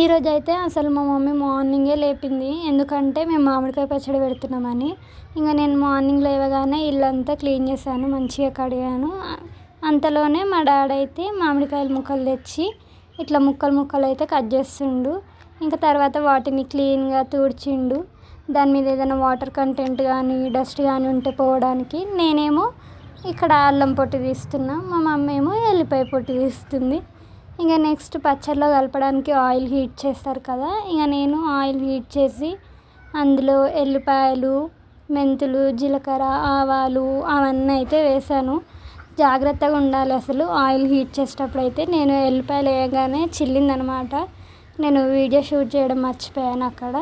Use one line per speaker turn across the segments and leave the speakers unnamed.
ఈరోజైతే అసలు మా మమ్మీ మార్నింగే లేపింది. ఎందుకంటే మేము మామిడికాయ పచ్చడి పెడుతున్నామని. ఇంక నేను మార్నింగ్ లేవగానే ఇల్లంతా క్లీన్ చేశాను, మంచిగా కడిగాను. అంతలోనే మా డాడీ అయితే మామిడికాయల ముక్కలు తెచ్చి ఇట్లా ముక్కలు ముక్కలు అయితే కట్ చేస్తుండు. ఇంకా తర్వాత వాటిని క్లీన్గా తుడిచిండు. దాని మీద ఏదైనా వాటర్ కంటెంట్ కానీ డస్ట్ కానీ ఉంటే పోవడానికి. నేనేమో ఇక్కడ అల్లం పొట్టు తీస్తున్నా, మా మమ్మీ ఏమో ఎల్లిపాయ పొట్టు తీస్తుంది. ఇంకా నెక్స్ట్ పచ్చడిలో కలపడానికి ఆయిల్ హీట్ చేస్తారు కదా, ఇక నేను ఆయిల్ హీట్ చేసి అందులో ఎల్లిపాయలు, మెంతులు, జీలకర్ర, ఆవాలు అవన్నీ అయితే వేసాను. జాగ్రత్తగా ఉండాలి అసలు ఆయిల్ హీట్ చేసేటప్పుడు. అయితే నేను ఎల్లిపాయలు వేయగానే చిల్లిందనమాట. నేను వీడియో షూట్ చేయడం మర్చిపోయాను అక్కడ.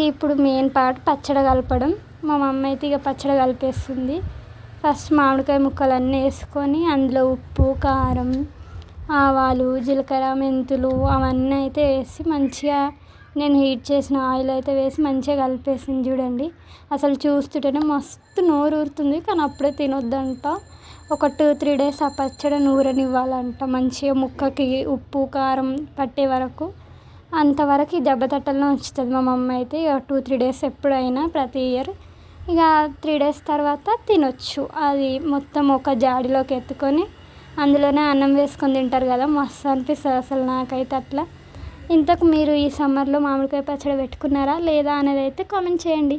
ఇప్పుడు మెయిన్ పార్ట్ పచ్చడి కలపడం. మా మమ్మీ అయితే ఇక పచ్చడి కలిపేస్తుంది. ఫస్ట్ మామిడికాయ ముక్కలన్నీ వేసుకొని అందులో ఉప్పు, కారం, ఆవాలు, జీలకర్ర, మెంతులు అవన్నీ అయితే వేసి మంచిగా నేను హీట్ చేసిన ఆయిల్ అయితే వేసి మంచిగా కలిపేసింది. చూడండి అసలు చూస్తుంటేనే మస్తు నోరు ఊరుతుంది, కానీ అప్పుడే తినొద్దంట. ఒక 2-3 డేస్ ఆ పచ్చడి నూరనివ్వాలంట, మంచిగా ముక్కకి ఉప్పు కారం పట్టే వరకు. అంతవరకు ఈ దెబ్బ తట్టల్లో ఉంచుతుంది మా మమ్మీ అయితే. ఇక 2-3 డేస్ ఎప్పుడైనా ప్రతి ఇయర్. ఇక 3 డేస్ తర్వాత తినొచ్చు. అది మొత్తం ఒక జాడీలోకి ఎత్తుకొని అందులోనే అన్నం వేసుకొని తింటారు కదా, మస్తు అనిపిస్తుంది అసలు నాకైతే అట్లా. ఇంతకు మీరు ఈ సమ్మర్లో మామిడికాయ పచ్చడి పెట్టుకున్నారా లేదా అనేది అయితే కామెంట్ చేయండి.